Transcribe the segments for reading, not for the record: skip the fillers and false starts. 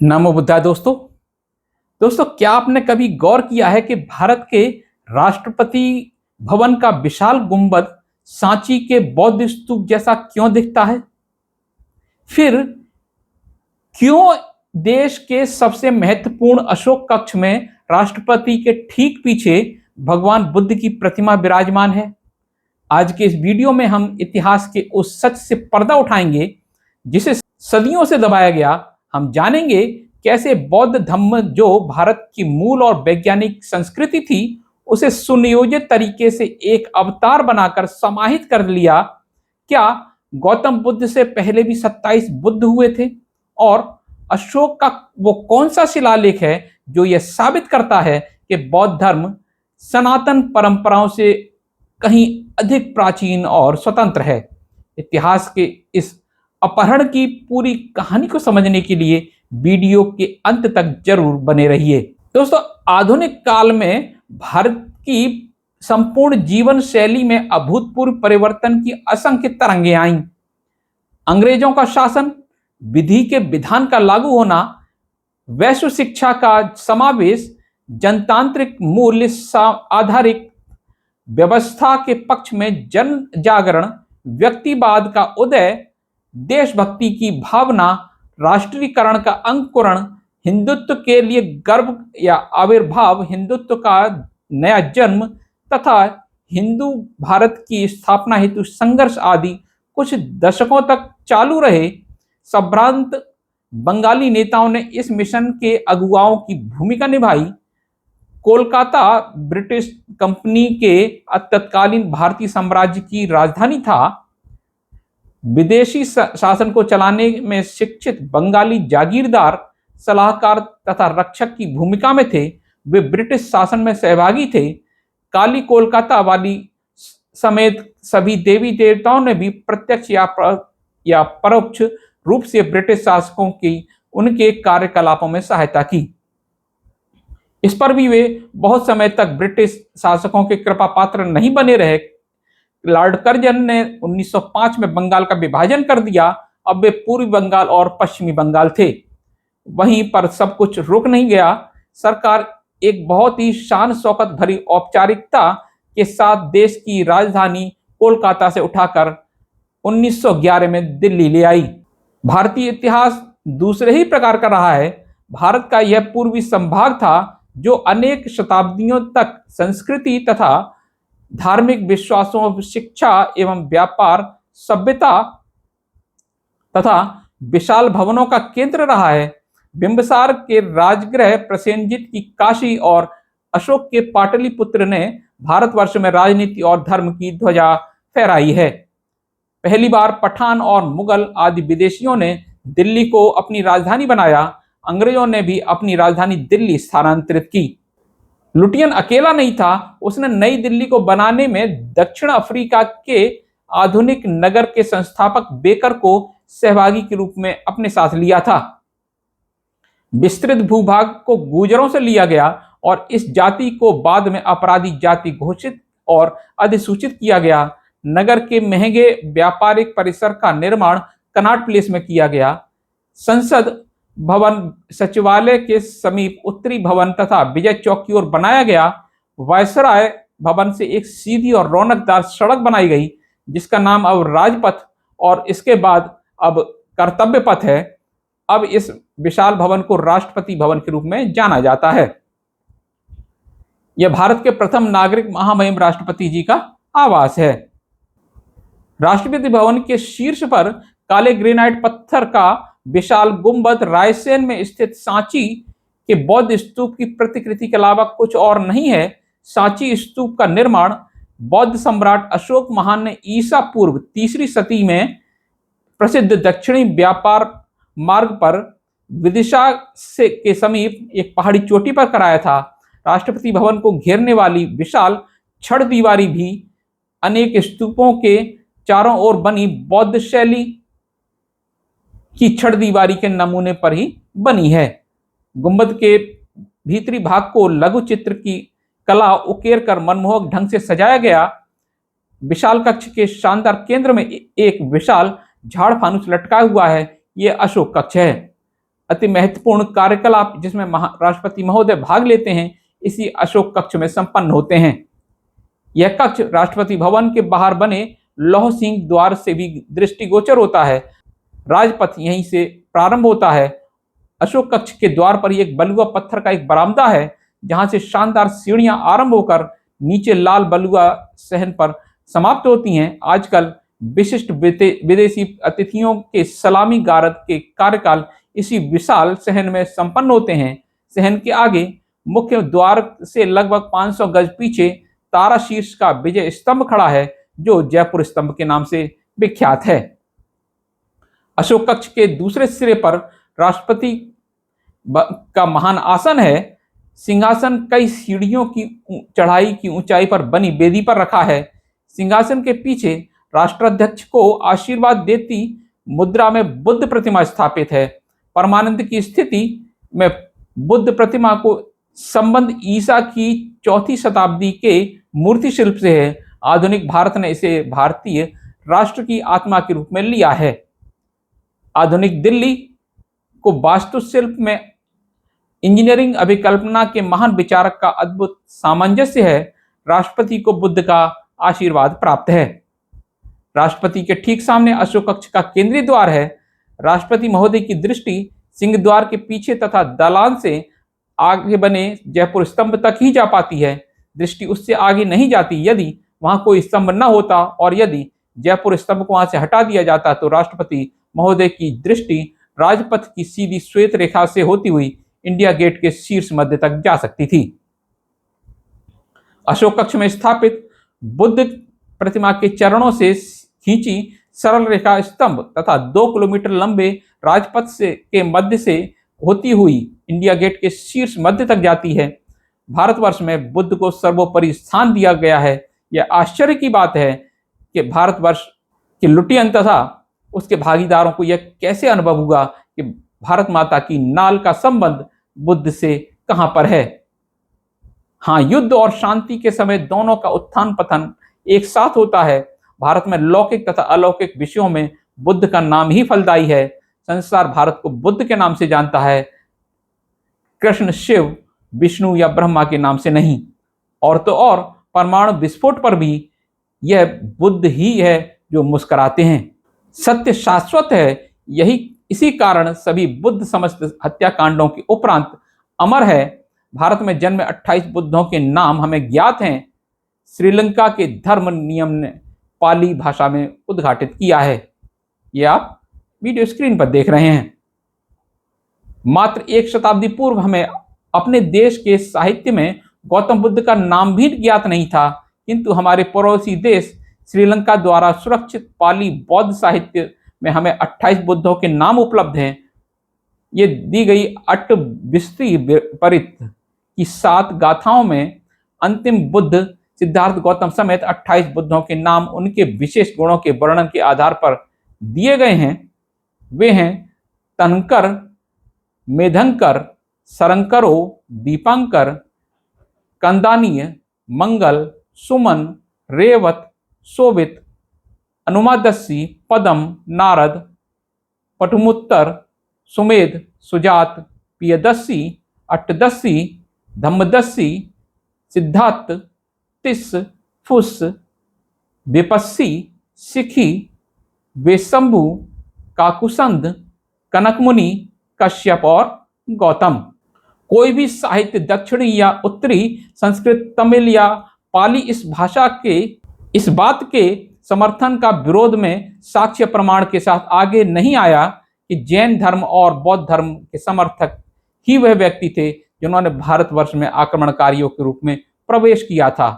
नमो बुद्धाय दोस्तों। क्या आपने कभी गौर किया है कि भारत के राष्ट्रपति भवन का विशाल गुंबद सांची के बौद्ध स्तूप जैसा क्यों दिखता है? फिर क्यों देश के सबसे महत्वपूर्ण अशोक कक्ष में राष्ट्रपति के ठीक पीछे भगवान बुद्ध की प्रतिमा विराजमान है? आज के इस वीडियो में हम इतिहास के उस सच से पर्दा उठाएंगे जिसे सदियों से दबाया गया। हम जानेंगे कैसे बौद्ध धम्म, जो भारत की मूल और वैज्ञानिक संस्कृति थी, उसे सुनियोजित तरीके से एक अवतार बनाकर समाहित कर लिया। क्या गौतम बुद्ध से पहले भी 27 बुद्ध हुए थे? और अशोक का वो कौन सा शिलालेख है जो यह साबित करता है कि बौद्ध धर्म सनातन परंपराओं से कहीं अधिक प्राचीन और स्वतंत्र है? इतिहास के इस अपहरण की पूरी कहानी को समझने के लिए वीडियो के अंत तक जरूर बने रहिए। दोस्तों, आधुनिक काल में भारत की संपूर्ण जीवन शैली में अभूतपूर्व परिवर्तन की असंख्य तरंगें आईं। अंग्रेजों का शासन, विधि के विधान का लागू होना, वैश्व शिक्षा का समावेश, जनतांत्रिक मूल्य आधारित व्यवस्था के पक्ष में जन जागरण, व्यक्तिवाद का उदय, देशभक्ति की भावना, राष्ट्रीयकरण का अंकुरण, हिंदुत्व के लिए गर्व या आविर्भाव, हिंदुत्व का नया जन्म तथा हिंदू भारत की स्थापना हेतु संघर्ष आदि कुछ दशकों तक चालू रहे। संभ्रांत बंगाली नेताओं ने इस मिशन के अगुवाओं की भूमिका निभाई। कोलकाता ब्रिटिश कंपनी के तत्कालीन भारतीय साम्राज्य की राजधानी था। विदेशी शासन को चलाने में शिक्षित बंगाली जागीरदार सलाहकार तथा रक्षक की भूमिका में थे। वे ब्रिटिश शासन में सहभागी थे। काली कोलकाता वाली समेत सभी देवी देवताओं ने भी प्रत्यक्ष या परोक्ष रूप से ब्रिटिश शासकों की उनके कार्यकलापों में सहायता की। इस पर भी वे बहुत समय तक ब्रिटिश शासकों के कृपा पात्र नहीं बने रहे। लॉर्ड कर्जन ने 1905 में बंगाल का विभाजन कर दिया। अब वे पूर्वी बंगाल और पश्चिमी बंगाल थे। वहीं पर सब कुछ रुक नहीं गया। सरकार एक बहुत ही शान शौकत भरी औपचारिकता के साथ देश की राजधानी कोलकाता से उठाकर 1911 में दिल्ली ले आई। भारतीय इतिहास दूसरे ही प्रकार का रहा है। भारत का यह पूर्वी संभाग था जो अनेक शताब्दियों तक संस्कृति तथा धार्मिक विश्वासों, शिक्षा एवं व्यापार, सभ्यता तथा विशाल भवनों का केंद्र रहा है। बिंबिसार के राजगृह, प्रसेनजीत की काशी और अशोक के पाटलिपुत्र ने भारतवर्ष में राजनीति और धर्म की ध्वजा फहराई है। पहली बार पठान और मुगल आदि विदेशियों ने दिल्ली को अपनी राजधानी बनाया। अंग्रेजों ने भी अपनी राजधानी दिल्ली स्थानांतरित की। लुटियन अकेला नहीं था। उसने नई दिल्ली को बनाने में दक्षिण अफ्रीका के आधुनिक नगर के संस्थापक बेकर को सहभागी के रूप में अपने साथ लिया था। विस्तृत भूभाग को गुर्जरों से लिया गया और इस जाति को बाद में अपराधी जाति घोषित और अधिसूचित किया गया। नगर के महंगे व्यापारिक परिसर का निर्माण कनॉट प्लेस में किया गया। संसद भवन सचिवालय के समीप उत्तरी भवन तथा विजय चौक की ओर बनाया गया। वायसराय भवन से एक सीधी और रौनकदार सड़क बनाई गई जिसका नाम अब राजपथ और इसके बाद अब कर्तव्य पथ है। अब इस विशाल भवन को राष्ट्रपति भवन के रूप में जाना जाता है। यह भारत के प्रथम नागरिक महामहिम राष्ट्रपति जी का आवास है। राष्ट्रपति भवन के शीर्ष पर काले ग्रेनाइट पत्थर का विशाल गुंबद रायसेन में स्थित सांची के बौद्ध स्तूप की प्रतिकृति के अलावा कुछ और नहीं है। सांची स्तूप का निर्माण बौद्ध सम्राट अशोक महान ने ईसा पूर्व 3री सदी में प्रसिद्ध दक्षिणी व्यापार मार्ग पर विदिशा के समीप एक पहाड़ी चोटी पर कराया था। राष्ट्रपति भवन को घेरने वाली विशाल छड़ दीवारी भी अनेक स्तूपों के चारों ओर बनी बौद्ध शैली की छड़ दीवारी के नमूने पर ही बनी है। गुंबद के भीतरी भाग को लघु चित्र की कला उकेर कर मनमोहक ढंग से सजाया गया। विशाल कक्ष के शानदार केंद्र में एक विशाल झाड़ फानुस लटका हुआ है। यह अशोक कक्ष है। अति महत्वपूर्ण कार्यकलाप जिसमें राष्ट्रपति महोदय भाग लेते हैं इसी अशोक कक्ष में संपन्न होते हैं। यह कक्ष राष्ट्रपति भवन के बाहर बने लौह सिंह द्वार से भी दृष्टिगोचर होता है। राजपथ यहीं से प्रारंभ होता है। अशोक कक्ष के द्वार पर ही एक बलुआ पत्थर का एक बरामदा है, जहां से शानदार सीढ़ियां आरंभ होकर नीचे लाल बलुआ सहन पर समाप्त होती हैं। आजकल विशिष्ट विदेशी अतिथियों के सलामी गारद के कार्यकाल इसी विशाल सहन में संपन्न होते हैं। सहन के आगे मुख्य द्वार से लगभग 500 गज पीछे तारा शीर्ष का विजय स्तंभ खड़ा है, जो जयपुर स्तंभ के नाम से विख्यात है। अशोक कक्ष के दूसरे सिरे पर राष्ट्रपति का महान आसन है। सिंहासन कई सीढ़ियों की चढ़ाई की ऊंचाई पर बनी वेदी पर रखा है। सिंहासन के पीछे राष्ट्राध्यक्ष को आशीर्वाद देती मुद्रा में बुद्ध प्रतिमा स्थापित है। परमानंद की स्थिति में बुद्ध प्रतिमा को संबंध ईसा की 4वीं शताब्दी के मूर्ति शिल्प से है। आधुनिक भारत ने इसे भारतीय राष्ट्र की आत्मा के रूप में लिया है। आधुनिक दिल्ली को वास्तुशिल्प में इंजीनियरिंग अभिकल्पना के महान विचारक का अद्भुत सामंजस्य है। राष्ट्रपति को बुद्ध का आशीर्वाद प्राप्त है। राष्ट्रपति के ठीक सामने अशोक कक्ष का केंद्रीय द्वार है। राष्ट्रपति महोदय की दृष्टि सिंह द्वार के पीछे तथा दालान से आगे बने जयपुर स्तंभ तक ही जा पाती है। दृष्टि उससे आगे नहीं जाती। यदि वहां कोई स्तंभ न होता और यदि जयपुर स्तंभ को वहां से हटा दिया जाता तो राष्ट्रपति महोदय की दृष्टि राजपथ की सीधी श्वेत रेखा से होती हुई इंडिया गेट के शीर्ष मध्य तक जा सकती थी। अशोक कक्ष में स्थापित बुद्ध प्रतिमा के चरणों से खींची सरल रेखा स्तंभ तथा 2 किलोमीटर लंबे राजपथ से के मध्य से होती हुई इंडिया गेट के शीर्ष मध्य तक जाती है। भारतवर्ष में बुद्ध को सर्वोपरि स्थान दिया गया है। यह आश्चर्य की बात है कि भारतवर्ष के लुटियन तथा उसके भागीदारों को यह कैसे अनुभव हुआ कि भारत माता की नाल का संबंध बुद्ध से कहां पर है। हाँ, युद्ध और शांति के समय दोनों का उत्थान पतन एक साथ होता है। भारत में लौकिक तथा अलौकिक विषयों में बुद्ध का नाम ही फलदायी है। संसार भारत को बुद्ध के नाम से जानता है, कृष्ण, शिव, विष्णु या ब्रह्मा के नाम से नहीं। और तो और परमाणु विस्फोट पर भी यह बुद्ध ही है जो मुस्कुराते हैं। सत्य शाश्वत है। इसी कारण सभी बुद्ध समस्त हत्याकांडों के उपरांत अमर है। भारत में जन्मे 28 बुद्धों के नाम हमें ज्ञात हैं। श्रीलंका के धर्म नियम ने पाली भाषा में उद्घाटित किया है। यह आप वीडियो स्क्रीन पर देख रहे हैं। मात्र 1 शताब्दी पूर्व हमें अपने देश के साहित्य में गौतम बुद्ध का नाम भी ज्ञात नहीं था, किंतु हमारे पड़ोसी देश श्रीलंका द्वारा सुरक्षित पाली बौद्ध साहित्य में हमें 28 बुद्धों के नाम उपलब्ध हैं। ये दी गई अट्टविस्तृ परित की 7 गाथाओं में अंतिम बुद्ध सिद्धार्थ गौतम समेत 28 बुद्धों के नाम उनके विशेष गुणों के वर्णन के आधार पर दिए गए हैं। वे हैं तनकर, मेधंकर, सरंकरो, दीपांकर, कंदानीय, मंगल, सुमन, रेवत, शोभित, अनुमादस्सी, पदम, नारद, पटुमुत्तर, सुमेध, सुजात, पियदस्सी, अट्टदस्सी, धम्मदस्सी, सिद्धार्थ, तिस, फुस, विपस्सी, सिखी, वेशंभु, काकुसंध, कनकमुनि, कश्यप और गौतम। कोई भी साहित्य दक्षिणी या उत्तरी संस्कृत, तमिल या पाली इस बात के समर्थन का विरोध में साक्ष्य प्रमाण के साथ आगे नहीं आया कि जैन धर्म और बौद्ध धर्म के समर्थक ही वह व्यक्ति थे जिन्होंने भारतवर्ष में आक्रमणकारियों के रूप में प्रवेश किया था।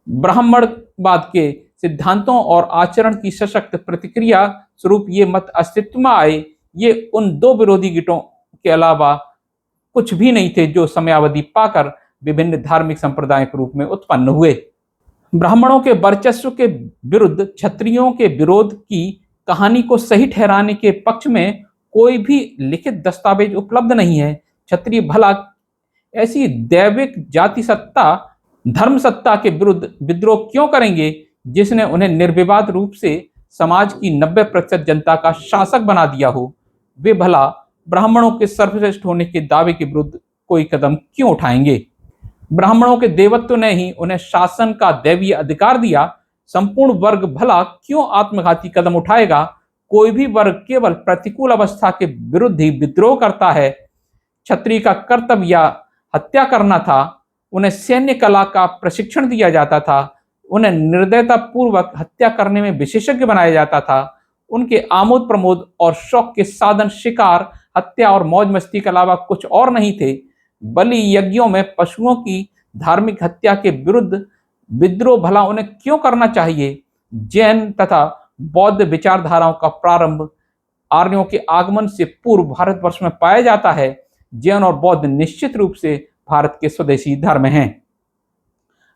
ब्राह्मणवाद के सिद्धांतों और आचरण की सशक्त प्रतिक्रिया स्वरूप ये मत अस्तित्व में आए। ये उन 2 विरोधी गिटों के अलावा कुछ भी नहीं थे जो समयावधि पाकर विभिन्न धार्मिक संप्रदायों के रूप में उत्पन्न हुए। ब्राह्मणों के वर्चस्व के विरुद्ध क्षत्रियों के विरोध की कहानी को सही ठहराने के पक्ष में कोई भी लिखित दस्तावेज उपलब्ध नहीं है। क्षत्रिय भला ऐसी दैविक जाति सत्ता, धर्म सत्ता के विरुद्ध विद्रोह क्यों करेंगे जिसने उन्हें निर्विवाद रूप से समाज की 90% जनता का शासक बना दिया हो। वे भला ब्राह्मणों के सर्वश्रेष्ठ होने के दावे के विरुद्ध कोई कदम क्यों उठाएंगे? ब्राह्मणों के देवत्व ने ही उन्हें शासन का दैवीय अधिकार दिया। संपूर्ण वर्ग भला क्यों आत्मघाती कदम उठाएगा? कोई भी वर्ग केवल प्रतिकूल अवस्था के विरुद्ध ही विद्रोह करता है। क्षत्रिय का कर्तव्य या हत्या करना था। उन्हें सैन्य कला का प्रशिक्षण दिया जाता था। उन्हें निर्दयता पूर्वक हत्या करने में विशेषज्ञ बनाया जाता था। उनके आमोद प्रमोद और शौक के साधन शिकार, हत्या और मौज मस्ती के अलावा कुछ और नहीं थे। बलि यज्ञों में पशुओं की धार्मिक हत्या के विरुद्ध विद्रोह भला उन्हें क्यों करना चाहिए? जैन तथा बौद्ध विचारधाराओं का प्रारंभ आर्यों के आगमन से पूर्व भारतवर्ष में पाया जाता है। जैन और बौद्ध निश्चित रूप से भारत के स्वदेशी धर्म हैं।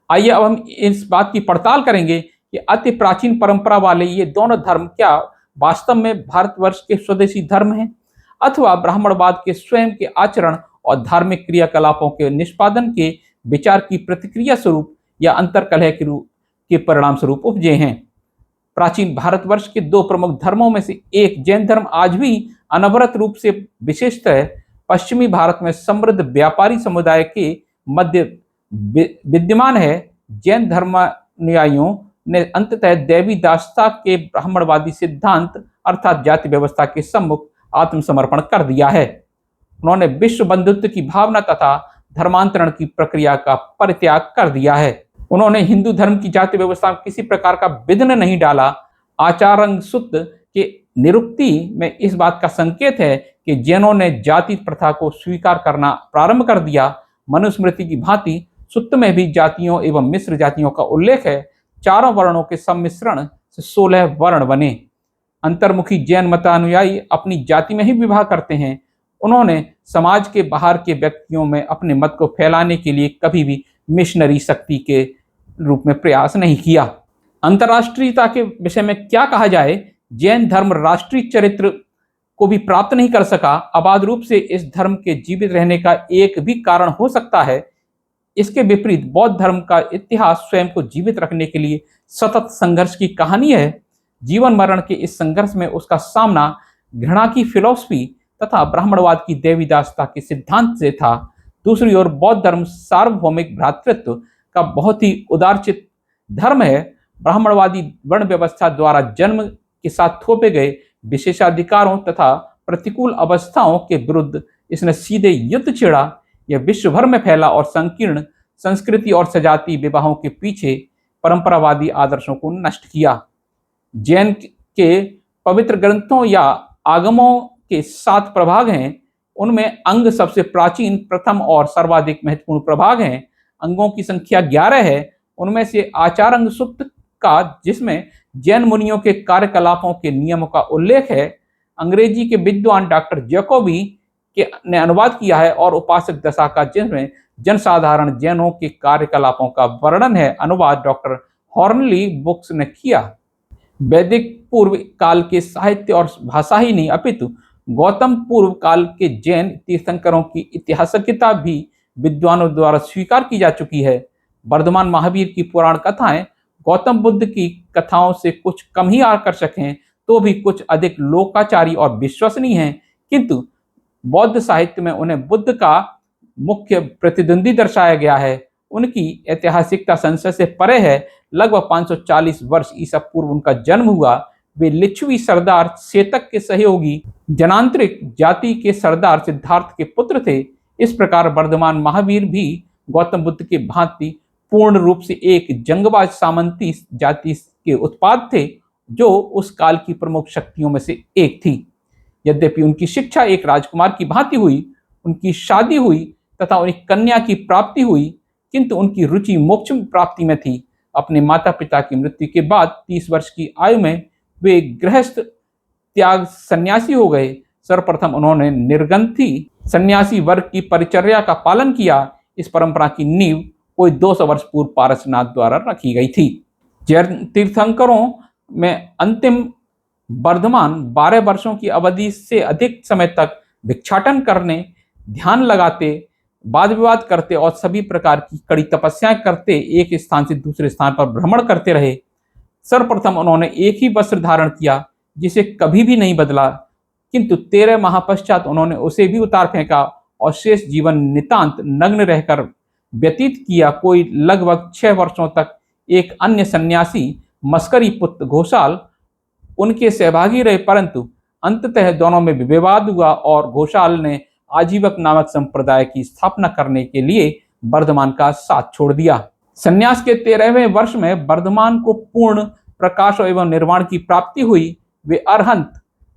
आइए अब हम इस बात की पड़ताल करेंगे कि अति प्राचीन परंपरा वाले ये दोनों धर्म क्या वास्तव में भारतवर्ष के स्वदेशी धर्म हैं, अथवा ब्राह्मणवाद के स्वयं के आचरण और धार्मिक क्रियाकलापों के निष्पादन के विचार की प्रतिक्रिया स्वरूप या अंतरकलह के परिणाम स्वरूप उपजे हैं। प्राचीन भारतवर्ष के दो प्रमुख धर्मों में से एक जैन धर्म आज भी अनवरत रूप से विशेषतः पश्चिमी भारत में समृद्ध व्यापारी समुदाय के मध्य विद्यमान है। जैन धर्मानुयायियों ने अंततः दैवी दासता के ब्राह्मणवादी सिद्धांत अर्थात जाति व्यवस्था के सम्मुख आत्मसमर्पण कर दिया है। उन्होंने विश्व बंधुत्व की भावना तथा धर्मांतरण की प्रक्रिया का परित्याग कर दिया है। उन्होंने हिंदू धर्म की जाति व्यवस्था में किसी प्रकार का विघ्न नहीं डाला। आचार्य सूक्त के निरुक्ति में इस बात का संकेत है कि जैनों ने जाति प्रथा को स्वीकार करना प्रारंभ कर दिया। मनुस्मृति की भांति सूक्त में भी जातियों एवं मिश्र जातियों का उल्लेख है। चारों वर्णों के सम्मिश्रण से 16 वर्ण बने। अंतर्मुखी जैन मतानुयायी अपनी जाति में ही विवाह करते हैं। उन्होंने समाज के बाहर के व्यक्तियों में अपने मत को फैलाने के लिए कभी भी मिशनरी शक्ति के रूप में प्रयास नहीं किया। अंतर्राष्ट्रीयता के विषय में क्या कहा जाए? जैन धर्म राष्ट्रीय चरित्र को भी प्राप्त नहीं कर सका। अबाध रूप से इस धर्म के जीवित रहने का एक भी कारण हो सकता है। इसके विपरीत बौद्ध धर्म का इतिहास स्वयं को जीवित रखने के लिए सतत संघर्ष की कहानी है। जीवन मरण के इस संघर्ष में उसका सामना घृणा की फिलॉसफी तथा ब्राह्मणवाद की देवीदासता के सिद्धांत से था। दूसरी ओर बौद्ध धर्म सार्वभौमिक भ्रातृत्व का बहुत ही उदारचित धर्म है। ब्राह्मणवादी वर्ण व्यवस्था द्वारा जन्म के साथ थोपे गए विशेषाधिकारों तथा प्रतिकूल अवस्थाओं के विरुद्ध इसने सीधे युद्ध छेड़ा। यह विश्व भर में फैला और संकीर्ण संस्कृति और सजातीय विवाहों के पीछे परंपरावादी आदर्शों को नष्ट किया। जैन के पवित्र ग्रंथों या आगमों के 7 प्रभाग हैं। उनमें अंग सबसे प्राचीन, प्रथम और सर्वाधिक महत्वपूर्ण प्रभाग हैं। अंगों की संख्या 11 है। उनमें से आचार्य सूक्त का, जिसमें जैन मुनियों के कार्यकलापों के नियमों का उल्लेख है, अंग्रेजी के विद्वान डॉक्टर जैकोबी ने अनुवाद किया है, और उपासक दशा का, जिसमें जनसाधारण जैनों के कार्यकलापों का वर्णन है, अनुवाद डॉक्टर हॉर्नली बुक्स ने किया। वैदिक पूर्व काल के साहित्य और भाषा ही नहीं अपितु गौतम पूर्व काल के जैन तीर्थंकरों की ऐतिहासिकता भी विद्वानों द्वारा स्वीकार की जा चुकी है। वर्धमान महावीर की पुराण कथाएं गौतम बुद्ध की कथाओं से कुछ कम ही आकर्षक हैं, तो भी कुछ अधिक लोकाचारी और विश्वसनीय हैं, किंतु बौद्ध साहित्य में उन्हें बुद्ध का मुख्य प्रतिद्वंदी दर्शाया गया है। उनकी ऐतिहासिकता संशय से परे है। लगभग 540 वर्ष ईसा पूर्व उनका जन्म हुआ। वे लिच्छवी सरदार सेतक के सहयोगी जनांतरिक जाति के सरदार सिद्धार्थ के पुत्र थे। इस प्रकार वर्धमान महावीर भी गौतम बुद्ध के भांति पूर्ण रूप से एक जंगबाज सामंती जाति के उत्पाद थे, जो उस काल की प्रमुख शक्तियों में से एक थी। यद्यपि उनकी शिक्षा एक राजकुमार की भांति हुई, उनकी शादी हुई तथा उनकी कन्या की प्राप्ति हुई, किंतु उनकी रुचि मोक्ष प्राप्ति में थी। अपने माता पिता की मृत्यु के बाद 30 वर्ष की आयु में वे गृहस्थ त्याग सन्यासी हो गए। सर्वप्रथम उन्होंने निर्गंथी सन्यासी वर्ग की परिचर्या का पालन किया। इस परंपरा की नींव कोई 200 वर्ष पूर्व पारसनाथ द्वारा रखी गई थी। जैन तीर्थंकरों में अंतिम वर्धमान 12 वर्षों की अवधि से अधिक समय तक भिक्षाटन करने, ध्यान लगाते, वाद विवाद करते और सभी प्रकार की कड़ी तपस्याएं करते एक स्थान से दूसरे स्थान पर भ्रमण करते रहे। सर्वप्रथम उन्होंने एक ही वस्त्र धारण किया, जिसे कभी भी नहीं बदला, किंतु 13 माह पश्चात उन्होंने उसे भी उतार फेंका और शेष जीवन नितांत नग्न रहकर व्यतीत किया। कोई लगभग 6 वर्षों तक एक अन्य सन्यासी मस्करी पुत्र घोषाल उनके सहभागी रहे, परंतु अंततः दोनों में विवाद हुआ और घोषाल ने आजीवक नामक संप्रदाय की स्थापना करने के लिए वर्धमान का साथ छोड़ दिया। संन्यास के 13वें वर्ष में वर्धमान को पूर्ण प्रकाश एवं निर्वाण की प्राप्ति हुई। वे अरहंत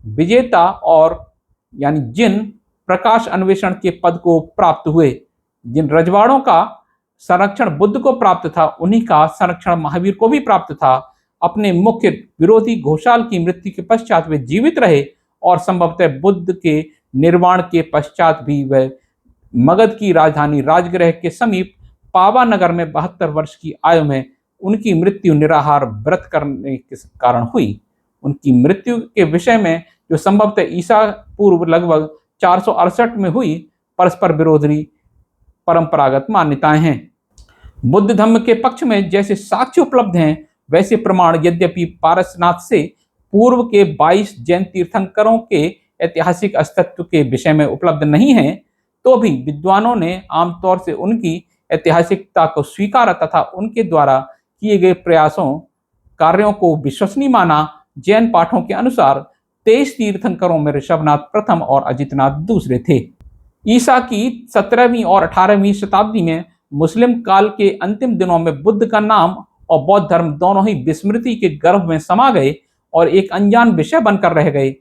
विजेता और यानी जिन प्रकाश अन्वेषण के पद को प्राप्त हुए। जिन रजवाड़ों का संरक्षण बुद्ध को प्राप्त था, उन्हीं का संरक्षण महावीर को भी प्राप्त था। अपने मुख्य विरोधी घोषाल की मृत्यु के पश्चात वे जीवित रहे और संभवतः बुद्ध के निर्वाण के पश्चात भी वे मगध की राजधानी राजगृह के समीप पावा नगर में 72 वर्ष की आयु में उनकी मृत्यु निराहार व्रत करने के कारण हुई। उनकी मृत्यु के विषय में जो संभवतः ईसा पूर्व लगभग 468 में हुई, परस्पर विरोधी परंपरागत मान्यताएं हैं। बुद्ध धर्म के पक्ष में जैसे साक्ष्य उपलब्ध हैं, वैसे प्रमाण यद्यपि पारसनाथ से पूर्व के 22 जैन तीर्थंकरों के ऐतिहासिक अस्तित्व के विषय में उपलब्ध नहीं हैं, तो भी विद्वानों ने आमतौर से उनकी ऐतिहासिकता को स्वीकारा तथा उनके द्वारा किए गए प्रयासों कार्यों को विश्वसनीय माना। जैन पाठों के अनुसार 23 तीर्थंकरों में ऋषभनाथ प्रथम और अजितनाथ दूसरे थे। ईसा की 17वीं और 18वीं शताब्दी में मुस्लिम काल के अंतिम दिनों में बुद्ध का नाम और बौद्ध धर्म दोनों ही विस्मृति के गर्भ में समा गए और एक अनजान विषय बनकर रह गए।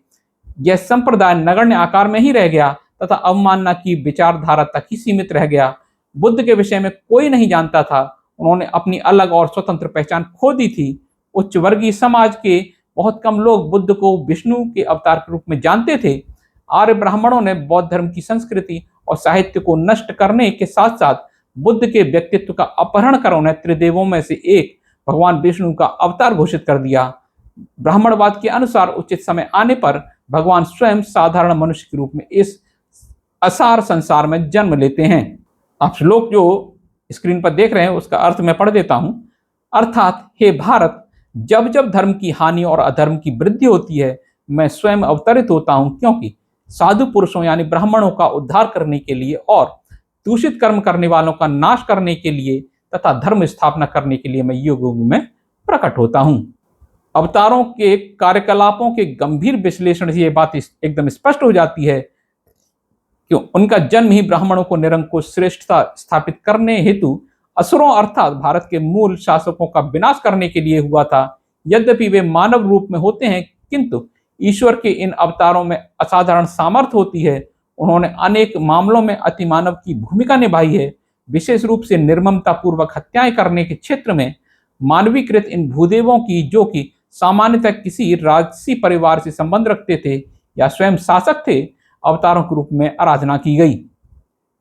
यह संप्रदाय नगण्य आकार में ही रह गया तथा अवमानना की विचारधारा तक ही सीमित रह गया। बुद्ध के विषय में कोई नहीं जानता था। उन्होंने अपनी अलग और स्वतंत्र पहचान खो दी थी। उच्च वर्गीय समाज के बहुत कम लोग बुद्ध को विष्णु के अवतार के रूप में जानते थे। आर्य ब्राह्मणों ने बौद्ध धर्म की संस्कृति और साहित्य को नष्ट करने के साथ साथ बुद्ध के व्यक्तित्व का अपहरण कर उन्हें त्रिदेवों में से एक भगवान विष्णु का अवतार घोषित कर दिया। ब्राह्मणवाद के अनुसार उचित समय आने पर भगवान स्वयं साधारण मनुष्य के रूप में इस असार संसार में जन्म लेते हैं। आप श्लोक जो स्क्रीन पर देख रहे हैं उसका अर्थ मैं पढ़ देता हूं। अर्थात, हे भारत, जब जब धर्म की हानि और अधर्म की वृद्धि होती है, मैं स्वयं अवतरित होता हूं, क्योंकि साधु पुरुषों यानी ब्राह्मणों का उद्धार करने के लिए और दूषित कर्म करने वालों का नाश करने के लिए तथा धर्म स्थापना करने के लिए मैं युग युग में प्रकट होता हूं। अवतारों के कार्यकलापों के गंभीर विश्लेषण से यह बात एकदम स्पष्ट हो जाती है कि उनका जन्म ही ब्राह्मणों को निरंकुश श्रेष्ठता स्थापित करने हेतु असुरों अर्थात भारत के मूल शासकों का विनाश करने के लिए हुआ था। यद्यपि वे मानव रूप में होते हैं, किंतु ईश्वर के इन अवतारों में असाधारण सामर्थ्य होती है। उन्होंने अनेक मामलों में अतिमानव की भूमिका निभाई है। विशेष रूप से निर्ममता पूर्वक हत्याएं करने के क्षेत्र में मानवीकृत इन भूदेवों की, जो कि सामान्यतः किसी राजसी परिवार से संबंध रखते थे या स्वयं शासक थे, अवतारों के रूप में आराधना की गई।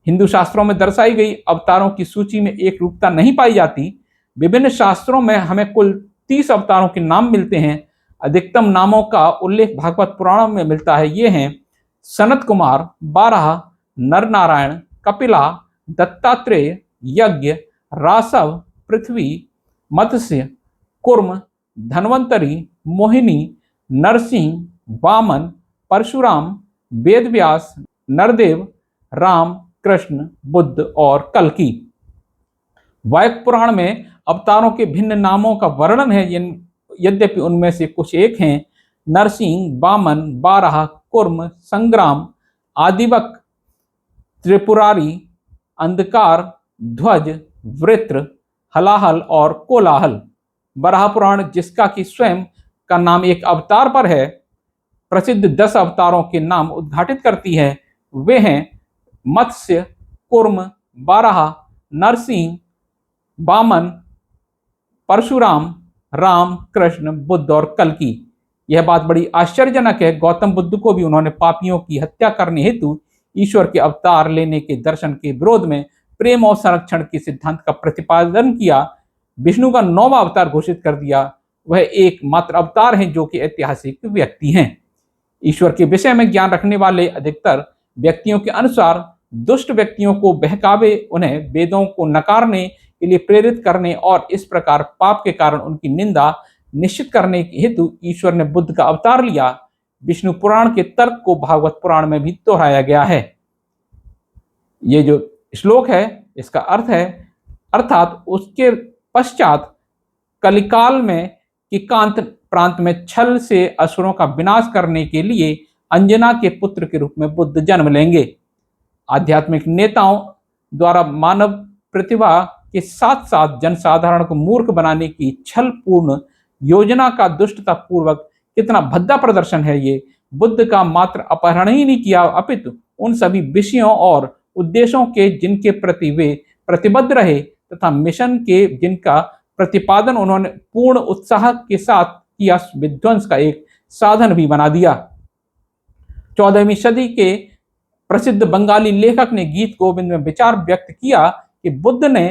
हिंदू शास्त्रों में दर्शाई गई अवतारों की सूची में एक रूपता नहीं पाई जाती। विभिन्न शास्त्रों में हमें कुल 30 अवतारों के नाम मिलते हैं। अधिकतम नामों का उल्लेख भागवत पुराणों में मिलता है। ये हैं सनत कुमार, बारह, नर नारायण, कपिला, दत्तात्रेय, यज्ञ, रासव, पृथ्वी, मत्स्य, कुर्म, धन्वंतरी, मोहिनी, नरसिंह, वामन, परशुराम, वेदव्यास, नरदेव, राम, कृष्ण, बुद्ध और कल्कि। वायक पुराण में अवतारों के भिन्न नामों का वर्णन है। यद्यपि उनमें से कुछ एक हैं नरसिंह, वामन, बारह, कुर्म, संग्राम, आदिवक, त्रिपुरारी, अंधकार, ध्वज, वृत्र, हलाहल और कोलाहल। बराह पुराण, जिसका कि स्वयं का नाम एक अवतार पर है, प्रसिद्ध 10 अवतारों के नाम उद्घाटित करती है। वे हैं मत्स्य, कुर्म, बारह, नरसिंह, वामन, परशुराम, राम, कृष्ण, बुद्ध और कल्कि। यह बात बड़ी आश्चर्यजनक है। गौतम बुद्ध को भी उन्होंने पापियों की हत्या करने हेतु ईश्वर के अवतार लेने के दर्शन के विरोध में प्रेम और संरक्षण के सिद्धांत का प्रतिपादन किया। विष्णु का 9वां अवतार घोषित कर दिया। वह एकमात्र अवतार हैं जो कि ऐतिहासिक व्यक्ति हैं। ईश्वर के विषय में ज्ञान रखने वाले अधिकतर व्यक्तियों के अनुसार दुष्ट व्यक्तियों को बहकावे, उन्हें वेदों को नकारने के लिए प्रेरित करने और इस प्रकार पाप के कारण उनकी निंदा निश्चित करने हेतु ईश्वर ने बुद्ध का अवतार लिया। विष्णु पुराण के तर्क को भागवत पुराण में भी दोहराया गया है। ये जो श्लोक है इसका अर्थ है अर्थात उसके पश्चात कलिकाल में किकांत प्रांत में छल से असुरों का विनाश करने के लिए अंजना के पुत्र के रूप में बुद्ध जन्म लेंगे। आध्यात्मिक नेताओं द्वारा मानव प्रतिभा के साथ साथ जनसाधारण को मूर्ख बनाने की छलपूर्ण योजना का दुष्टता पूर्वक कितना भद्दा प्रदर्शन है। ये बुद्ध का मात्र अपहरण ही नहीं किया, अपितु उन सभी विषयों और उद्देश्यों के जिनके प्रति वे प्रतिबद्ध रहे तथा मिशन के जिनका प्रतिपादन उन्होंने पूर्ण उत्साह के साथ किया, विध्वंस का एक साधन भी बना दिया। 14वीं सदी के प्रसिद्ध बंगाली लेखक ने गीत गोविंद में विचार व्यक्त किया कि बुद्ध ने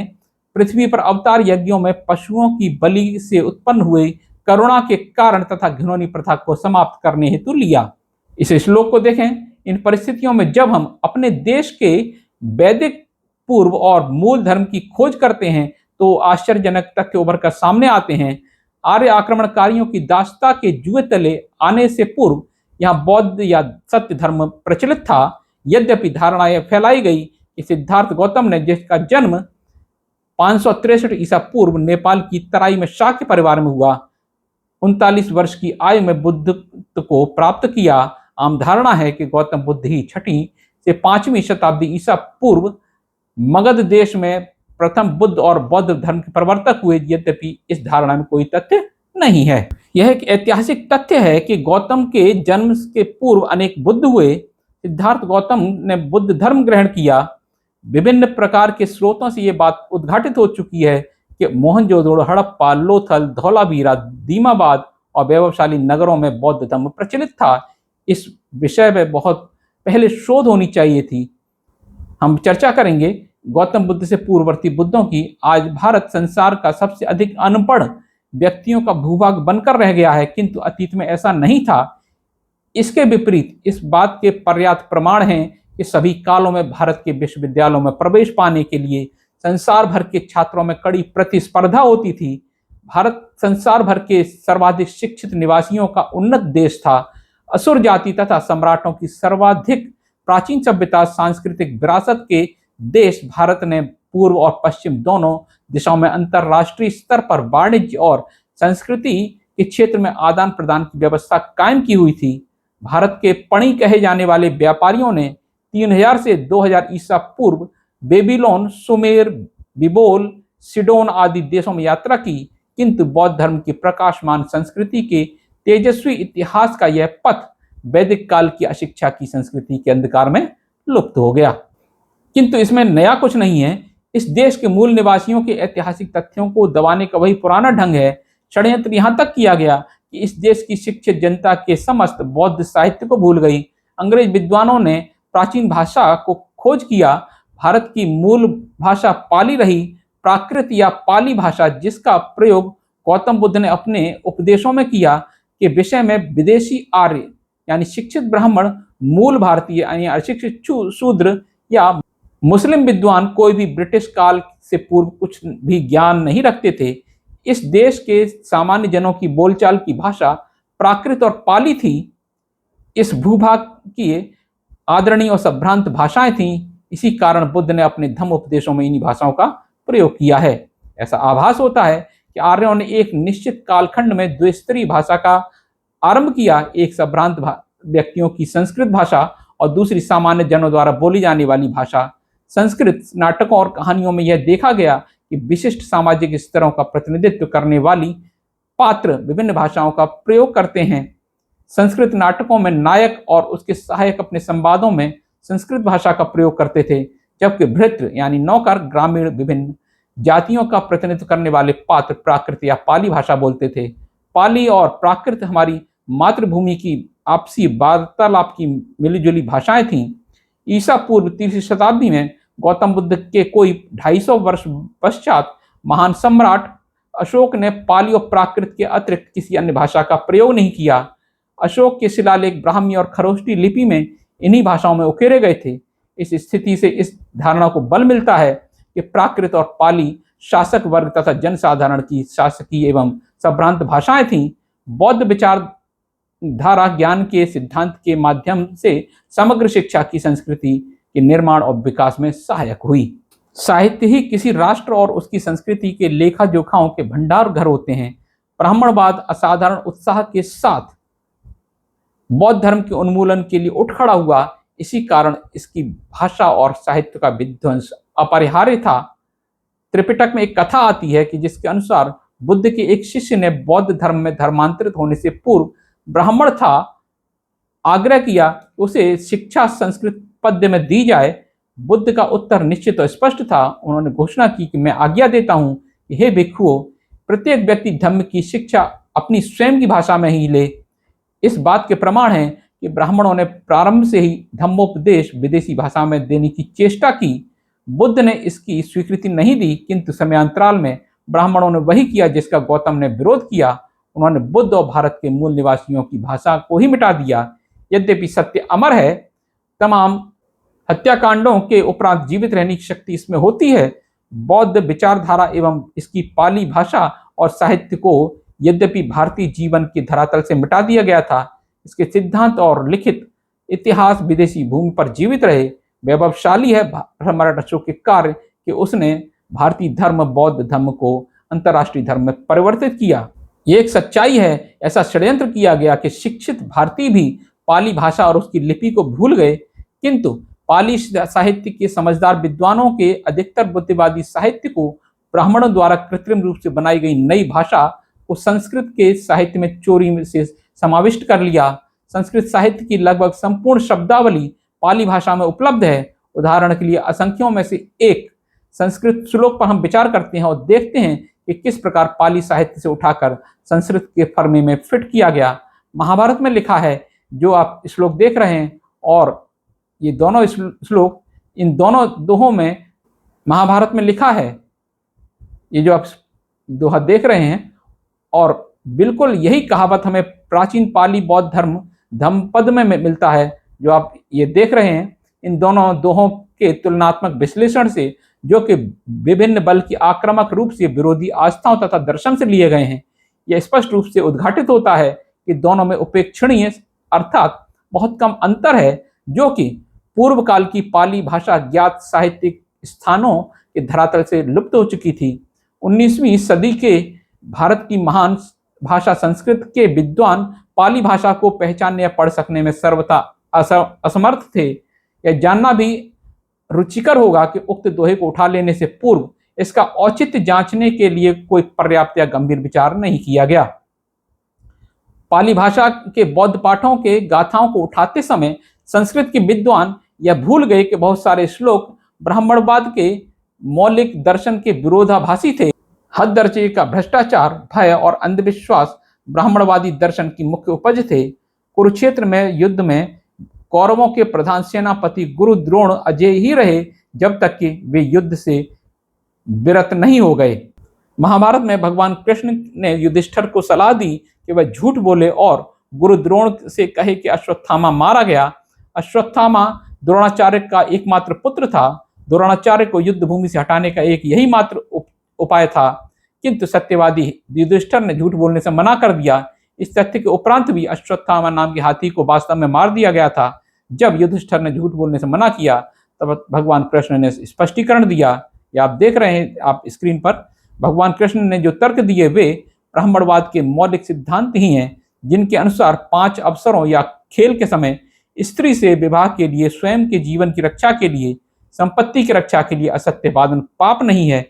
पृथ्वी पर अवतार यज्ञों में पशुओं की बलि से उत्पन्न हुए करुणा के कारण तथा घिनौनी प्रथा को समाप्त करने हेतु लिया। इस श्लोक को देखें। इन परिस्थितियों में जब हम अपने देश के वैदिक पूर्व और मूल धर्म की खोज करते हैं तो आश्चर्यजनक तथ्य उभर कर सामने आते हैं। आर्य आक्रमणकारियों की दासता के जुए तले आने से पूर्व यहाँ बौद्ध या सत्य धर्म प्रचलित था। यद्यपि धारणा यह फैलाई गई कि सिद्धार्थ गौतम ने, जिसका जन्म 563 ईसा पूर्व नेपाल की तराई में शाक्य परिवार में हुआ, 39 वर्ष की आयु में बुद्धत्व को प्राप्त किया। आम धारणा है कि गौतम बुद्ध ही 6वीं से 5वीं शताब्दी ईसा पूर्व मगध देश में प्रथम बुद्ध और बौद्ध धर्म के प्रवर्तक हुए। यद्यपि इस धारणा में कोई तथ्य नहीं है। यह एक ऐतिहासिक तथ्य है कि गौतम के जन्म के पूर्व अनेक बुद्ध हुए। सिद्धार्थ गौतम ने बुद्ध धर्म ग्रहण किया। विभिन्न प्रकार के स्रोतों से यह बात उद्घाटित हो चुकी है कि मोहनजोदड़ो, हड़प्पा, लोथल, धौलावीरा, दीमाबाद और वैभवशाली नगरों में बौद्ध धर्म प्रचलित था। इस विषय में बहुत पहले शोध होनी चाहिए थी। हम चर्चा करेंगे गौतम बुद्ध से पूर्ववर्ती बुद्धों की। आज भारत संसार का सबसे अधिक अनपढ़ व्यक्तियों का भूभाग बनकर रह गया है, किंतु अतीत में ऐसा नहीं था। इसके विपरीत इस बात के पर्याप्त प्रमाण हैं कि सभी कालों में भारत के विश्वविद्यालयों में प्रवेश पाने के लिए संसार भर के छात्रों में कड़ी प्रतिस्पर्धा होती थी। भारत संसार भर के सर्वाधिक शिक्षित निवासियों का उन्नत देश था। असुर जाति तथा सम्राटों की सर्वाधिक प्राचीन सभ्यता सांस्कृतिक विरासत के देश भारत ने पूर्व और पश्चिम दोनों दिशाओं में अंतरराष्ट्रीय स्तर पर वाणिज्य और संस्कृति के क्षेत्र में आदान प्रदान की व्यवस्था कायम की हुई थी। भारत के पणी कहे जाने वाले व्यापारियों ने 3000 से 2000 ईसा पूर्व बेबीलोन, सुमेर, बिबोल, सिडोन आदि देशों में यात्रा की, किंतु बौद्ध धर्म की प्रकाशमान संस्कृति के तेजस्वी इतिहास का यह पथ वैदिक काल की अशिक्षा की संस्कृति के अंधकार में लुप्त हो गया। किंतु इसमें नया कुछ नहीं है। इस देश के मूल निवासियों के ऐतिहासिक तथ्यों को दबाने का वही पुराना ढंग है। षड्यंत्र यहाँ तक किया गया कि इस देश की शिक्षित जनता के समस्त बौद्ध साहित्य को भूल गई। अंग्रेज विद्वानों ने प्राचीन भाषा को खोज किया। भारत की मूल भाषा पाली रही। प्राकृत या पाली भाषा, जिसका प्रयोग गौतम बुद्ध ने अपने उपदेशों में किया, के विषय में विदेशी आर्य यानी शिक्षित ब्राह्मण, मूल भारतीय यानी अशिक्षित शूद्र या मुस्लिम विद्वान कोई भी ब्रिटिश काल से पूर्व कुछ भी ज्ञान नहीं रखते थे। इस देश के सामान्य जनों की बोलचाल की भाषा प्राकृत और पाली थी। इस भूभाग की आदरणीय और संभ्रांत भाषाएं थीं। इसी कारण बुद्ध ने अपने धम्म उपदेशों में इन्हीं भाषाओं का प्रयोग किया है। ऐसा आभास होता है कि आर्यों ने एक निश्चित कालखंड में द्विस्तरीय भाषा का आरंभ किया, एक संभ्रांत व्यक्तियों की संस्कृत भाषा और दूसरी सामान्य जनों द्वारा बोली जाने वाली भाषा। संस्कृत नाटकों और कहानियों में यह देखा गया कि विशिष्ट सामाजिक स्तरों का प्रतिनिधित्व करने वाली पात्र विभिन्न भाषाओं का प्रयोग करते हैं। संस्कृत नाटकों में नायक और उसके सहायक अपने संवादों में संस्कृत भाषा का प्रयोग करते थे, जबकि भृत्य यानी नौकर ग्रामीण विभिन्न जातियों का प्रतिनिधित्व करने वाले पात्र प्राकृत या पाली भाषा बोलते थे। पाली और प्राकृत हमारी मातृभूमि की आपसी वार्तालाप की मिलीजुली भाषाएं थीं। ईसा पूर्व 3वीं शताब्दी में गौतम बुद्ध के कोई 250 वर्ष पश्चात महान सम्राट अशोक ने पाली और प्राकृत के अतिरिक्त किसी अन्य भाषा का प्रयोग नहीं किया। अशोक के शिलालेख ब्राह्मी और खरोष्टी लिपि में इन्हीं भाषाओं में उकेरे गए थे। इस स्थिति से इस धारणा को बल मिलता है कि प्राकृत और पाली शासक वर्ग तथा जनसाधारण की शासकीय एवं संभ्रांत भाषाएं थीं। बौद्ध विचार धारा ज्ञान के सिद्धांत के माध्यम से समग्र शिक्षा की संस्कृति के निर्माण और विकास में सहायक हुई। साहित्य ही किसी राष्ट्र और उसकी संस्कृति के लेखा जोखाओं के भंडार घर होते हैं। ब्राह्मणवाद असाधारण उत्साह के साथ बौद्ध धर्म के उन्मूलन के लिए उठ खड़ा हुआ। इसी कारण इसकी भाषा और साहित्य का विध्वंस अपरिहार्य था। त्रिपिटक में एक कथा आती है कि जिसके अनुसार बुद्ध के एक शिष्य ने बौद्ध धर्म में धर्मांतरित होने से पूर्व ब्राह्मण था आग्रह किया कि उसे शिक्षा संस्कृत पद्य में दी जाए। बुद्ध का उत्तर निश्चित और स्पष्ट था। उन्होंने घोषणा की कि मैं आज्ञा देता हूं कि हे भिक्षुओं, प्रत्येक व्यक्ति धर्म की शिक्षा अपनी स्वयं की भाषा में ही ले। इस बात के प्रमाण है कि ब्राह्मणों ने प्रारंभ से ही धम्मोपदेश विदेशी भाषा में देने की चेष्टा की। बुद्ध ने इसकी स्वीकृति नहीं दी, किंतु समयांतराल में ब्राह्मणों ने वही किया जिसका गौतम ने विरोध किया। उन्होंने बुद्ध और भारत के मूल निवासियों की भाषा को ही मिटा दिया। यद्यपि सत्य अमर है, तमाम हत्याकांडों के उपरांत जीवित रहने की शक्ति इसमें होती है। बौद्ध विचारधारा एवं इसकी पाली भाषा और साहित्य को यद्यपि भारतीय जीवन के धरातल से मिटा दिया गया था, इसके सिद्धांत और लिखित इतिहास विदेशी भूमि पर जीवित रहे। वैभवशाली है सम्राट अशोक के कार्य कि उसने भारतीय धर्म बौद्ध धर्म को अंतर्राष्ट्रीय धर्म में परिवर्तित किया। ये एक सच्चाई है। ऐसा षड्यंत्र किया गया कि शिक्षित भारतीय भी पाली भाषा और उसकी लिपि को भूल गए, किंतु पाली साहित्य के समझदार विद्वानों के अधिकतर बुद्धिवादी साहित्य को ब्राह्मणों द्वारा कृत्रिम रूप से बनाई गई नई भाषा को संस्कृत के साहित्य में चोरी से समाविष्ट कर लिया। संस्कृत साहित्य की लगभग संपूर्ण शब्दावली पाली भाषा में उपलब्ध है। उदाहरण के लिए असंख्यों में से एक संस्कृत श्लोक पर हम विचार करते हैं और देखते हैं कि किस प्रकार पाली साहित्य से उठाकर संस्कृत के फर्मे में फिट किया गया। महाभारत में लिखा है, जो आप श्लोक देख रहे हैं, और ये दोनों श्लोक इन दोनों दोहों में महाभारत में लिखा है। ये जो आप दोहा देख रहे हैं, और बिल्कुल यही कहावत हमें प्राचीन पाली बौद्ध धर्म धम्मपद में मिलता है। जो आप ये देख रहे हैं, इन दोनों दोहों के तुलनात्मक विश्लेषण से, जो कि विभिन्न बल्कि आक्रामक रूप से विरोधी आस्थाओं तथा दर्शन से लिए गए हैं, यह स्पष्ट रूप से उद्घाटित होता है कि दोनों में उपेक्षणीय अर्थात बहुत कम अंतर है, जो कि पूर्व काल की पाली भाषा ज्ञात साहित्यिक स्थानों के धरातल से लुप्त हो चुकी थी। 19वीं सदी के भारत की महान भाषा संस्कृत के विद्वान पाली भाषा को पहचानने या पढ़ सकने में सर्वथा असमर्थ थे। यह जानना भी रुचिकर होगा कि उक्त दोहे को उठा लेने से पूर्व इसका औचित्य जांचने के लिए कोई पर्याप्त या गंभीर विचार नहीं किया गया। पाली भाषा के बौद्ध पाठों के गाथाओं को उठाते समय संस्कृत के विद्वान यह भूल गए कि बहुत सारे श्लोक ब्राह्मणवाद के मौलिक दर्शन के विरोधाभासी थे। हद दर्जे का भ्रष्टाचार, भय और अंधविश्वास ब्राह्मणवादी दर्शन की मुख्य उपज थे। कुरुक्षेत्र में युद्ध में कौरवों के प्रधान सेनापति गुरु द्रोण अजेय ही रहे जब तक कि वे युद्ध से विरत नहीं हो गए। महाभारत में भगवान कृष्ण ने युधिष्ठिर को सलाह दी कि वह झूठ बोले और गुरु द्रोण से कहे कि अश्वत्थामा मारा गया। अश्वत्थामा द्रोणाचार्य का एकमात्र पुत्र था। द्रोणाचार्य को युद्ध भूमि से हटाने का एक यही मात्र उपाय था, किंतु सत्यवादी युधिष्ठिर ने झूठ बोलने से मना कर दिया। इस तथ्य के उपरांत भी अश्वत्थामा नाम के हाथी को वास्तव में मार दिया गया था। जब युधिष्ठिर ने झूठ बोलने से मना किया, तब भगवान कृष्ण ने स्पष्टीकरण दिया। ये आप देख रहे हैं आप स्क्रीन पर, भगवान कृष्ण ने जो तर्क दिए वे ब्राह्मणवाद के मौलिक सिद्धांत ही हैं, जिनके अनुसार 5 अवसरों या खेल के समय स्त्री से विवाह के लिए, स्वयं के जीवन की रक्षा के लिए, संपत्ति की रक्षा के लिए असत्यवादन पाप नहीं है।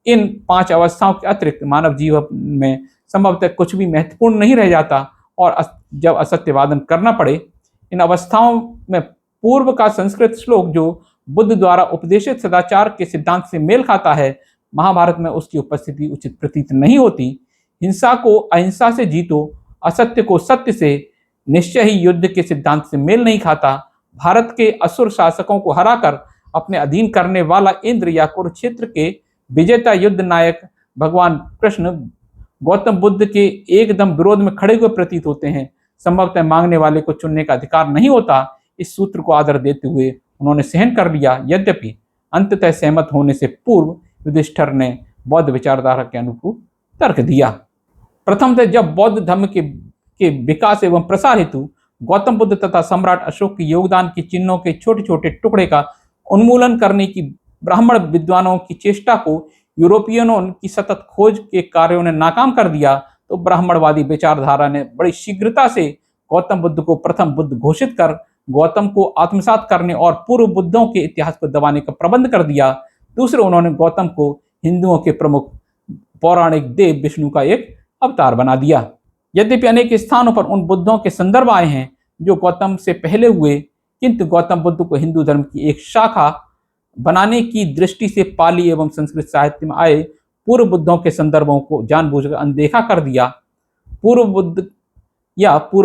इन 5 अवस्थाओं के अतिरिक्त मानव जीवन में संभवतः कुछ भी महत्वपूर्ण नहीं रह जाता, और जब असत्यवादन करना पड़े, इन अवस्थाओं में पूर्व का संस्कृत श्लोक जो बुद्ध द्वारा उपदेशित सदाचार के सिद्धांत से मेल खाता है, महाभारत में उसकी उपस्थिति उचित प्रतीत नहीं होती। हिंसा को अहिंसा से जीतो, असत्य को सत्य से, निश्चय ही युद्ध के सिद्धांत से मेल नहीं खाता। भारत के असुर शासकों को हराकर अपने अधीन करने वाला इंद्र या कुरुक्षेत्र के विजेता युद्ध नायक भगवान कृष्ण गौतम बुद्ध के एकदम विरोध में खड़े हुए प्रतीत होते हैं। संभवतः मांगने वाले को चुनने का अधिकार नहीं होता। इस सूत्र को आदर देते हुए उन्होंने सहन कर लिया। यद्यपि अंततः सहमत होने से पूर्व युधिष्ठिर ने बौद्ध विचारधारा के अनुरूप तर्क दिया। प्रथमतः जब बौद्ध धर्म के के विकास एवं प्रसार हेतु गौतम बुद्ध तथा सम्राट अशोक के योगदान के चिन्हों के छोटे छोटे टुकड़े का उन्मूलन करने की ब्राह्मण विद्वानों की चेष्टा को यूरोपियनों की सतत खोज के कार्यों ने नाकाम कर दिया, तो ब्राह्मणवादी विचारधारा ने बड़ी शीघ्रता से गौतम बुद्ध को प्रथम बुद्ध घोषित कर गौतम को आत्मसात करने और पूर्व बुद्धों के इतिहास को दबाने का प्रबंध कर दिया। दूसरे, उन्होंने गौतम को हिंदुओं के प्रमुख पौराणिक देव विष्णु का एक अवतार बना दिया। यद्यपि अनेक स्थानों पर उन बुद्धों के संदर्भ आए हैं जो गौतम से पहले हुए, किंतु गौतम बुद्ध को हिंदू धर्म की एक शाखा बनाने की दृष्टि से पाली एवं संस्कृत साहित्य में आए पूर्व बुद्धों के संदर्भों को जानबूझकर अनदेखा कर दिया। पूर्व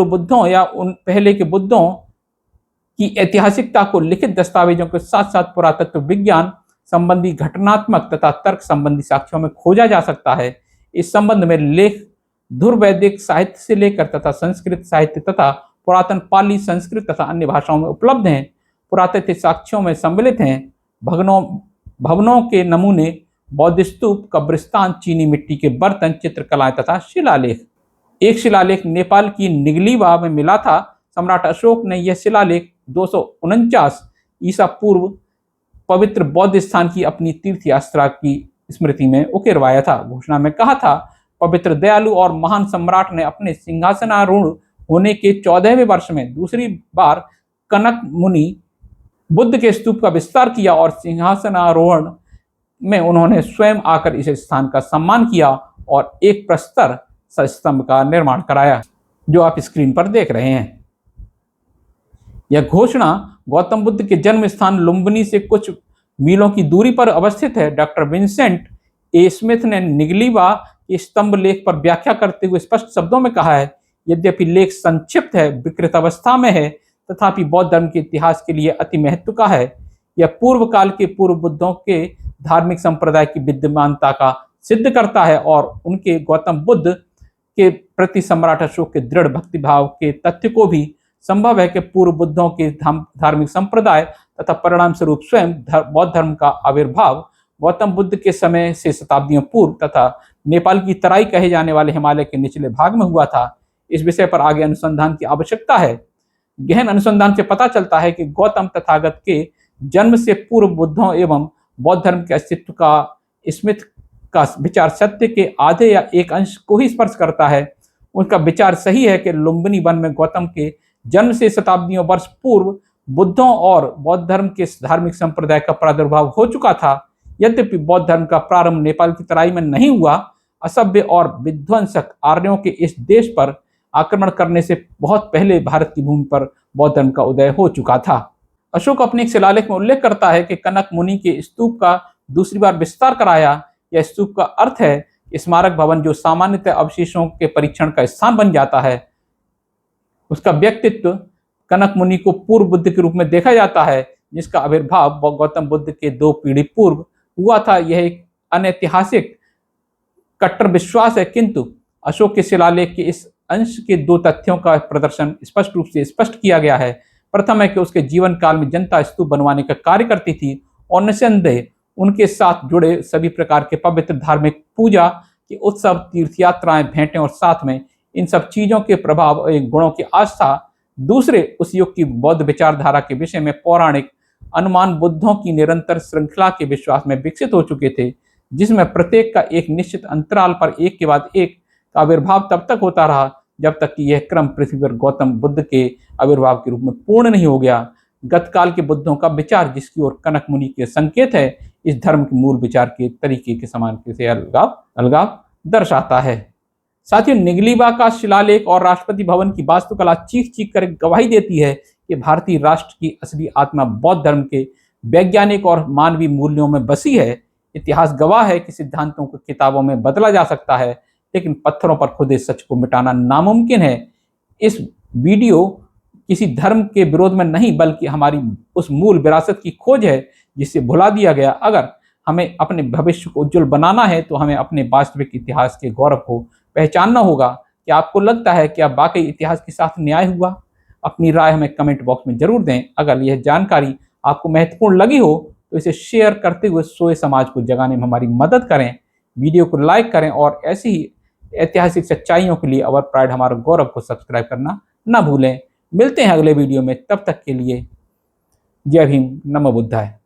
बुद्धों या उन पहले के बुद्धों की ऐतिहासिकता को लिखित दस्तावेजों के साथ साथ पुरातत्व विज्ञान संबंधी घटनात्मक तथा तर्क संबंधी साक्ष्यों में खोजा जा सकता है। इस संबंध में लेख धुर्वैदिक साहित्य से लेकर तथा संस्कृत साहित्य तथा पुरातन पाली, संस्कृत तथा अन्य भाषाओं में उपलब्ध हैं। पुरातत्व साक्ष्यों में सम्मिलित हैं भवनों के नमूने, बौद्ध स्तूप, कब्रिस्तान, चीनी मिट्टी के बर्तन, चित्रकलाएं तथा शिलालेख। एक शिलालेख नेपाल की निगलीवा में मिला था। सम्राट अशोक ने यह शिलालेख 249 ईसा पूर्व पवित्र बौद्ध स्थान की अपनी तीर्थ यात्रा की स्मृति में उकेरवाया था। घोषणा में कहा था, पवित्र, दयालु और महान सम्राट ने अपने सिंहासनारूढ़ होने के 14वें वर्ष में दूसरी बार कनक मुनि बुद्ध के स्तूप का विस्तार किया और सिंहासनारोहण में उन्होंने स्वयं आकर इस स्थान का सम्मान किया और एक प्रस्तर स्तंभ का निर्माण कराया, जो आप स्क्रीन पर देख रहे हैं। यह घोषणा गौतम बुद्ध के जन्म स्थान लुम्बिनी से कुछ मीलों की दूरी पर अवस्थित है। डॉक्टर विंसेंट ए स्मिथ ने निगलीवा के स्तंभ लेख पर व्याख्या करते हुए स्पष्ट शब्दों में कहा है, यद्यपि लेख संक्षिप्त है, विकृत अवस्था में है, तथापि बौद्ध धर्म के इतिहास के लिए अति महत्व का है। यह पूर्व काल के पूर्व बुद्धों के धार्मिक संप्रदाय की विद्यमानता का सिद्ध करता है और उनके गौतम बुद्ध के प्रति सम्राट अशोक के दृढ़ भक्तिभाव के तथ्य को भी संभव है कि पूर्व बुद्धों के धार्मिक संप्रदाय तथा परिणाम स्वरूप स्वयं बौद्ध धर्म का आविर्भाव गौतम बुद्ध के समय से शताब्दियों पूर्व तथा नेपाल की तराई कहे जाने वाले हिमालय के निचले भाग में हुआ था। इस विषय पर आगे अनुसंधान की आवश्यकता है। गहन अनुसंधान से पता चलता है कि गौतम तथागत के जन्म से पूर्व बुद्धों एवं बौद्ध धर्म के अस्तित्व का स्मिथ का विचार सत्य के आधे या एक अंश को ही स्पर्श करता है। उनका विचार सही है कि लुम्बिनी वन में गौतम के जन्म से शताब्दियों वर्ष पूर्व बुद्धों और बौद्ध धर्म के धार्मिक संप्रदाय का प्रादुर्भाव हो चुका था। यद्यपि बौद्ध धर्म का प्रारंभ नेपाल की तराई में नहीं हुआ, असभ्य और विध्वंसक आर्यों के इस देश पर आक्रमण करने से बहुत पहले भारत की भूमि पर बौद्ध धर्म का उदय हो चुका था। अशोक अपने एक शिलालेख में उल्लेख करता है कि कनक मुनि के स्तूप का दूसरी बार विस्तार कराया। यह स्तूप का अर्थ है स्मारक भवन जो सामान्यतः अवशेषों के परीक्षण का स्थान बन जाता है। उसका व्यक्तित्व कनक मुनि को पूर्व बुद्ध के रूप में देखा जाता है, जिसका आविर्भाव गौतम बुद्ध के 2 पीढ़ी पूर्व हुआ था। यह एक अनैतिहासिक कट्टर विश्वास है, किंतु अशोक के शिलालेख के इस अंश के 2 तथ्यों का प्रदर्शन स्पष्ट रूप से स्पष्ट किया गया है। प्रथम है कि उसके जीवन काल में जनता स्तूप बनवाने का कार्य करती थी और निस्संदेह उनके साथ जुड़े सभी प्रकार के पवित्र धार्मिक पूजा के उत्सव, तीर्थयात्राएं, भेंटें और साथ में इन सब चीजों के प्रभाव और गुणों की आस्था। दूसरे, उस युग की बौद्ध विचारधारा के विषय में पौराणिक अनुमान बुद्धों की निरंतर श्रृंखला के विश्वास में विकसित हो चुके थे, जिसमें प्रत्येक का एक निश्चित अंतराल पर एक के बाद एक का आविर्भाव तब तक होता रहा जब तक कि यह क्रम पृथ्वी पर गौतम बुद्ध के आविर्भाव के रूप में पूर्ण नहीं हो गया। गतकाल के बुद्धों का विचार, जिसकी ओर कनक मुनि के संकेत है, इस धर्म के मूल विचार के तरीके के समान से अलगाव दर्शाता है। साथ ही निगलीवा का शिलालेख और राष्ट्रपति भवन की वास्तुकला चीख चीख कर गवाही देती है कि भारतीय राष्ट्र की असली आत्मा बौद्ध धर्म के वैज्ञानिक और मानवीय मूल्यों में बसी है। इतिहास गवाह है कि सिद्धांतों को किताबों में बदला जा सकता है, लेकिन पत्थरों पर खुदे सच को मिटाना नामुमकिन है। इस वीडियो किसी धर्म के विरोध में नहीं, बल्कि हमारी उस मूल विरासत की खोज है जिसे भुला दिया गया। अगर हमें अपने भविष्य को उज्जवल बनाना है तो हमें अपने वास्तविक इतिहास के गौरव को पहचानना होगा। क्या आपको लगता है कि अब वाकई इतिहास के साथ न्याय हुआ? अपनी राय हमें कमेंट बॉक्स में जरूर दें। अगर यह जानकारी आपको महत्वपूर्ण लगी हो तो इसे शेयर करते हुए सोए समाज को जगाने में हमारी मदद करें। वीडियो को लाइक करें और ऐसी ही ऐतिहासिक सच्चाइयों के लिए अवर प्राइड हमारा गौरव को सब्सक्राइब करना ना भूलें। मिलते हैं अगले वीडियो में, तब तक के लिए जय भीम, नमो बुद्धाय।